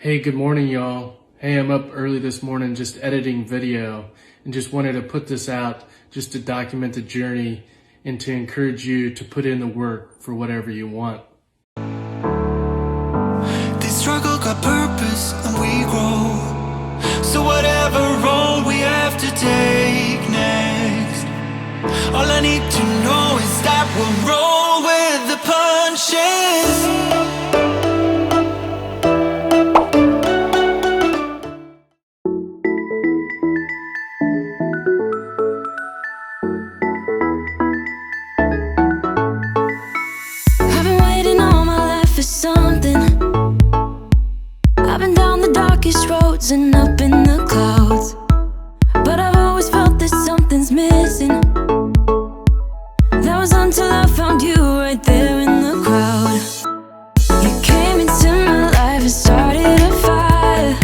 Hey, good morning, y'all. Hey, I'm up early this morning just editing video and just wanted to put this out just to document the journey and to encourage you to put in the work for whatever you want. This struggle got purpose and we grow. So whatever road we have to take next, all I need to know is that we'll roll with the punches. Something. I've been down the darkest roads and up in the clouds, but I've always felt that something's missing. That was until I found you right there in the crowd. You came into my life and started a fire.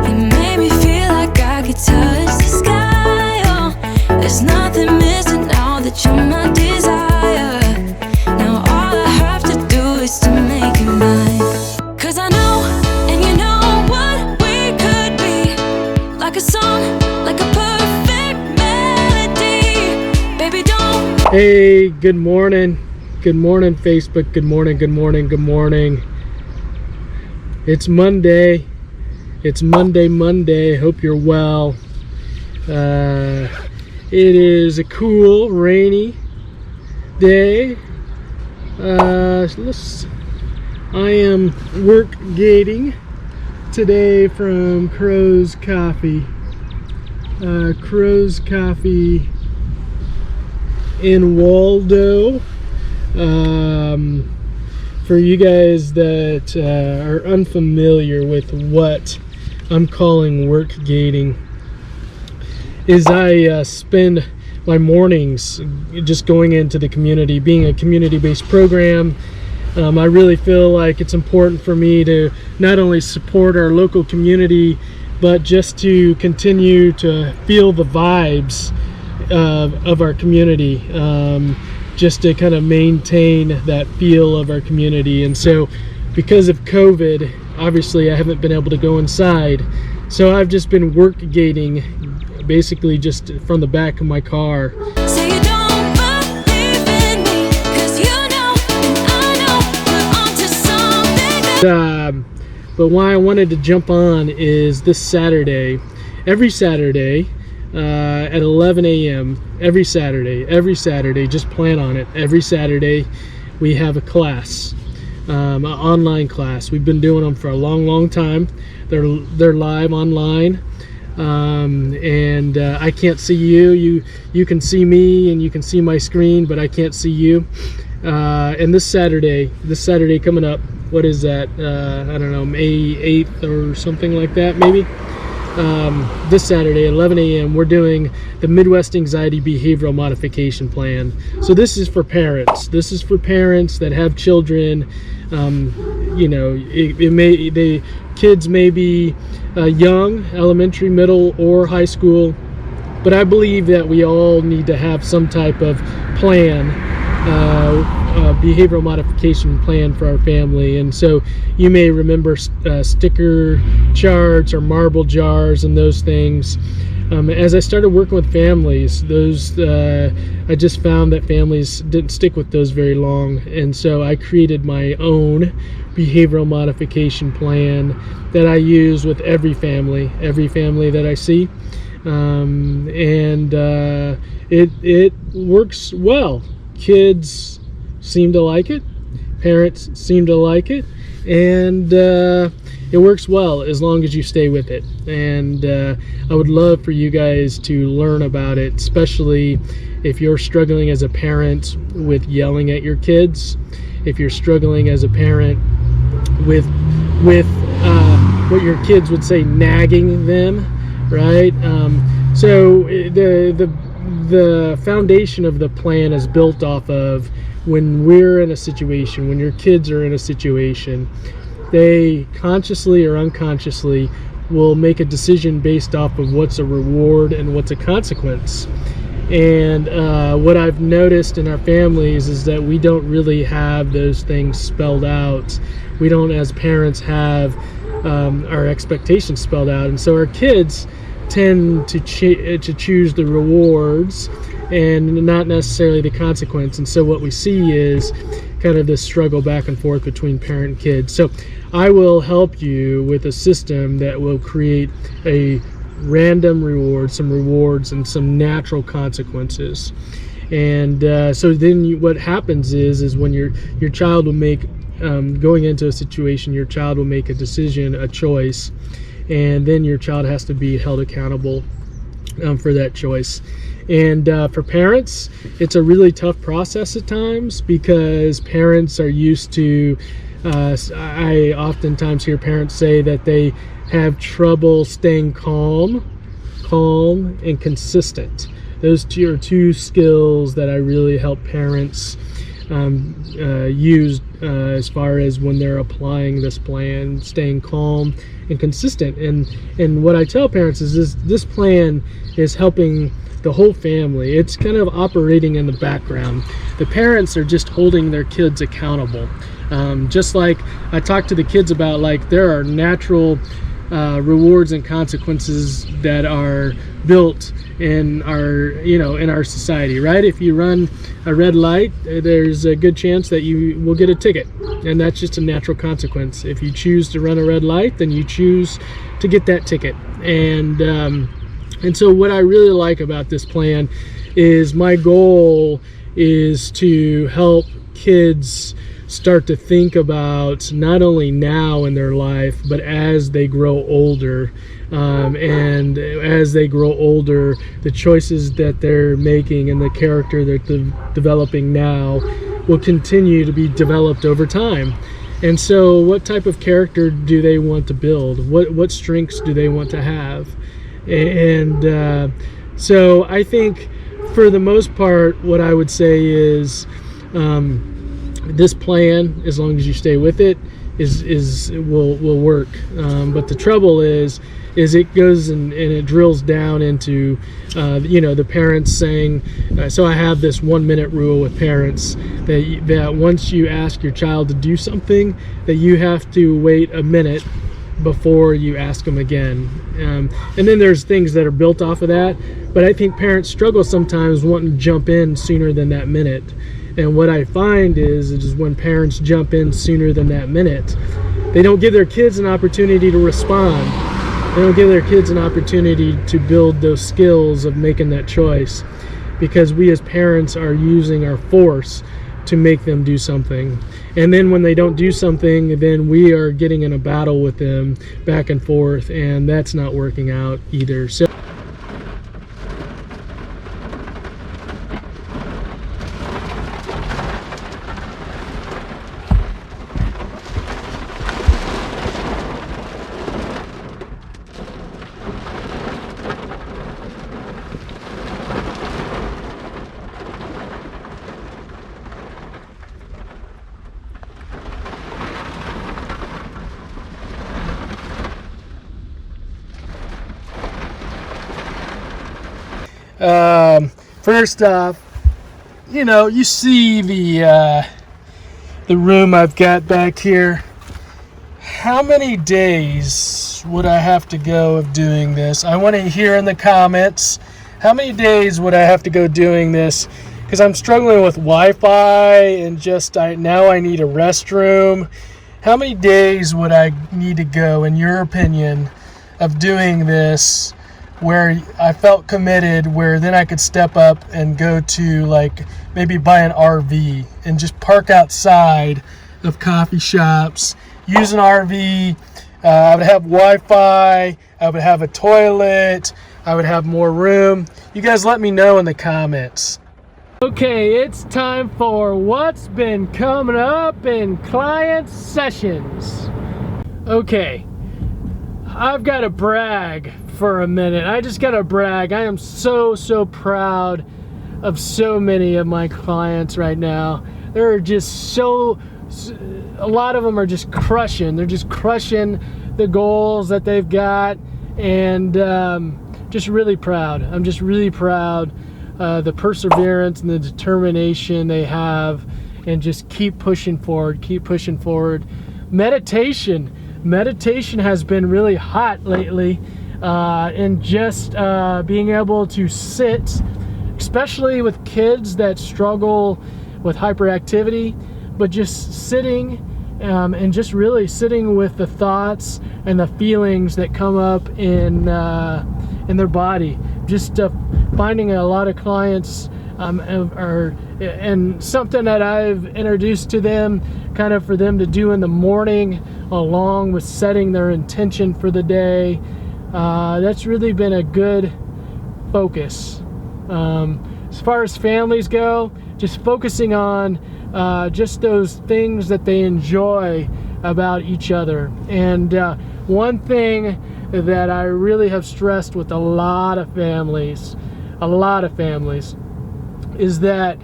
You made me feel like I could touch the sky. Oh, there's nothing missing now that you're my desire. Now all I have to do is to make you mine. 'Cause I know, and you know what we could be. Like a song, like a perfect melody. Baby, don't. Hey, good morning. Good morning, Facebook. Good morning, good morning, good morning. It's Monday. It's Monday. Hope you're well. It is a cool, rainy day. I am work gating today from Crow's Coffee. Crow's Coffee in Waldo. For you guys that are unfamiliar with what I'm calling work gating, is I spend my mornings just going into the community, being a community-based program. I really feel like it's important for me to not only support our local community, but just to continue to feel the vibes of our community, just to kind of maintain that feel of our community. And so because of COVID, obviously I haven't been able to go inside, so I've just been work gating basically just from the back of my car. Say you don't believe in me, 'cause you know and I know we're onto something. But why I wanted to jump on is this Saturday. Every Saturday at 11 a.m. Every Saturday, just plan on it. Every Saturday we have a class, an online class. We've been doing them for a long time. They're live online. And I can't see you. You can see me and you can see my screen, but I can't see you. And this Saturday coming up, what is that? I don't know, May 8th or something like that, maybe. This Saturday at 11 a.m. we're doing the Midwest Anxiety Behavioral Modification Plan. So this is for parents. This is for parents that have children. You know, kids may be young, elementary, middle, or high school, but I believe that we all need to have some type of plan, behavioral modification plan for our family. And so you may remember sticker charts or marble jars and those things. As I started working with families, I just found that families didn't stick with those very long, and so I created my own behavioral modification plan that I use with every family that I see, and it works well. Kids seem to like it, parents seem to like it, and it works well as long as you stay with it. And I would love for you guys to learn about it, especially if you're struggling as a parent with yelling at your kids, if you're struggling as a parent with what your kids would say, nagging them, right? So the foundation of the plan is built off of when we're in a situation, when your kids are in a situation, they consciously or unconsciously will make a decision based off of what's a reward and what's a consequence. And what I've noticed in our families is that we don't really have those things spelled out. We don't, as parents, have our expectations spelled out. And so our kids tend to choose the rewards and not necessarily the consequence. And so what we see is kind of this struggle back and forth between parent and kid. So I will help you with a system that will create a random reward, some rewards, and some natural consequences. And so then what happens is when your child will make, going into a situation, your child will make a decision, a choice, and then your child has to be held accountable for that choice. And for parents, it's a really tough process at times, because parents are used to, I oftentimes hear parents say that they have trouble staying calm and consistent. Those two are two skills that I really help parents use as far as when they're applying this plan, staying calm and consistent. And what I tell parents is this plan is helping the whole family. It's kind of operating in the background. The parents are just holding their kids accountable. Just like I talk to the kids about, like, there are natural rewards and consequences that are built in our society, right? If you run a red light, there's a good chance that you will get a ticket, and that's just a natural consequence. If you choose to run a red light, then you choose to get that ticket. And so what I really like about this plan is my goal is to help kids start to think about not only now in their life, but as they grow older. And as they grow older, the choices that they're making and the character that they're developing now will continue to be developed over time. And so what type of character do they want to build? What strengths do they want to have? And so I think for the most part, what I would say is this plan, as long as you stay with it, will work. But the trouble is it goes and it drills down into the parents saying, so I have this 1 minute rule with parents that once you ask your child to do something, that you have to wait a minute before you ask them again. And then there's things that are built off of that, but I think parents struggle sometimes wanting to jump in sooner than that minute. And what I find is when parents jump in sooner than that minute, they don't give their kids an opportunity to respond. They don't give their kids an opportunity to build those skills of making that choice, because we as parents are using our force to make them do something. And then when they don't do something, then we are getting in a battle with them back and forth, and that's not working out either. So first off, you see the room I've got back here. How many days would I have to go of doing this? I want to hear in the comments, how many days would I have to go doing this? Because I'm struggling with Wi-Fi and now I need a restroom. How many days would I need to go, in your opinion, of doing this, where I felt committed, where then I could step up and go to, like, maybe buy an RV and just park outside of coffee shops, use an RV. I would have Wi-Fi, I would have a toilet, I would have more room. You guys let me know in the comments. Okay, it's time for what's been coming up in client sessions. Okay, I've got to brag for a minute. I just got to brag. I am so proud of so many of my clients right now. They're just a lot of them are just crushing. They're just crushing the goals that they've got, and just really proud. I'm just really proud. The perseverance and the determination they have, and just keep pushing forward. Meditation meditation has been really hot lately, and just being able to sit, especially with kids that struggle with hyperactivity, but just sitting and just really sitting with the thoughts and the feelings that come up in their body. Just finding a lot of clients and something that I've introduced to them, kind of for them to do in the morning, along with setting their intention for the day. That's really been a good focus. As far as families go, just focusing on just those things that they enjoy about each other. And one thing that I really have stressed with a lot of families, is that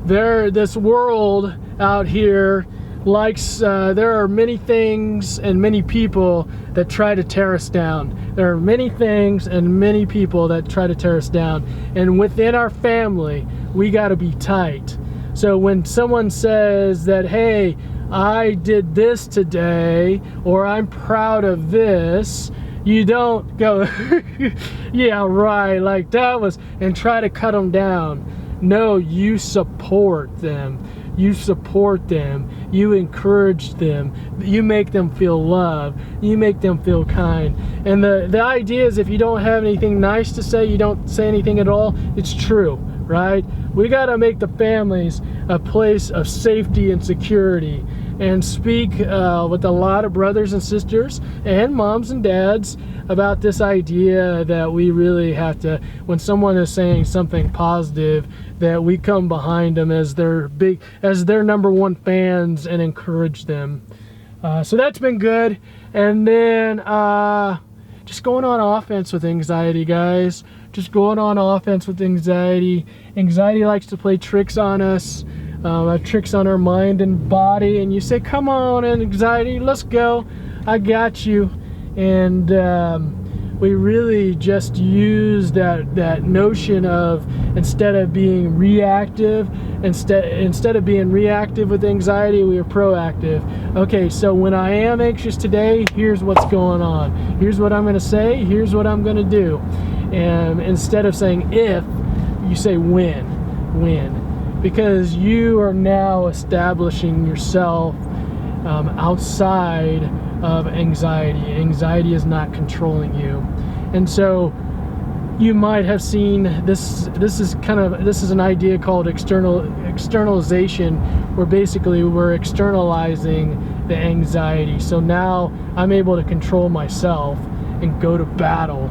this world out here likes, there are many things and many people that try to tear us down. There are many things and many people that try to tear us down. And within our family, we got to be tight. So when someone says that, hey, I did this today, or I'm proud of this, you don't go, yeah, right, like that was, and try to cut them down. No, you support them. You support them. You encourage them. You make them feel loved. You make them feel kind. And the idea is, if you don't have anything nice to say, you don't say anything at all. It's true, right? We got to make the families a place of safety and security, and speak with a lot of brothers and sisters and moms and dads about this idea that we really have to, when someone is saying something positive, that we come behind them as their number one fans and encourage them. So that's been good. And then just going on offense with anxiety, guys. Just going on offense with anxiety. Anxiety likes to play tricks on us, tricks on our mind and body. And you say, come on, anxiety, let's go. I got you. And we really just use that notion of, instead of being reactive, instead of being reactive with anxiety, we are proactive. Okay, so when I am anxious today, here's what's going on. Here's what I'm going to say. Here's what I'm going to do. And instead of saying if, you say when. Because you are now establishing yourself outside of anxiety. Anxiety is not controlling you. And so you might have seen this is an idea called externalization, where basically we're externalizing the anxiety. So now I'm able to control myself and go to battle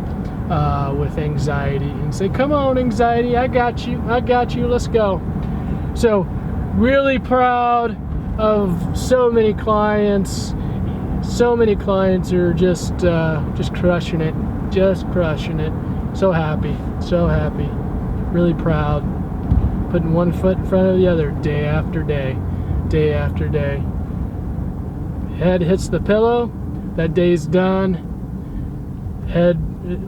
with anxiety and say, come on, anxiety, I got you, let's go. So really proud of so many clients. So many clients are just crushing it. So happy. Really proud. Putting one foot in front of the other, day after day. Head hits the pillow, that day's done. Head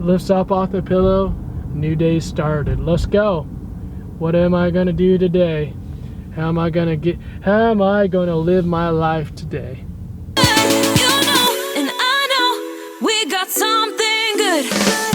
lifts up off the pillow, new day started. Let's go. What am I going to do today? How am I going to live my life today? You know, and I know we got something good.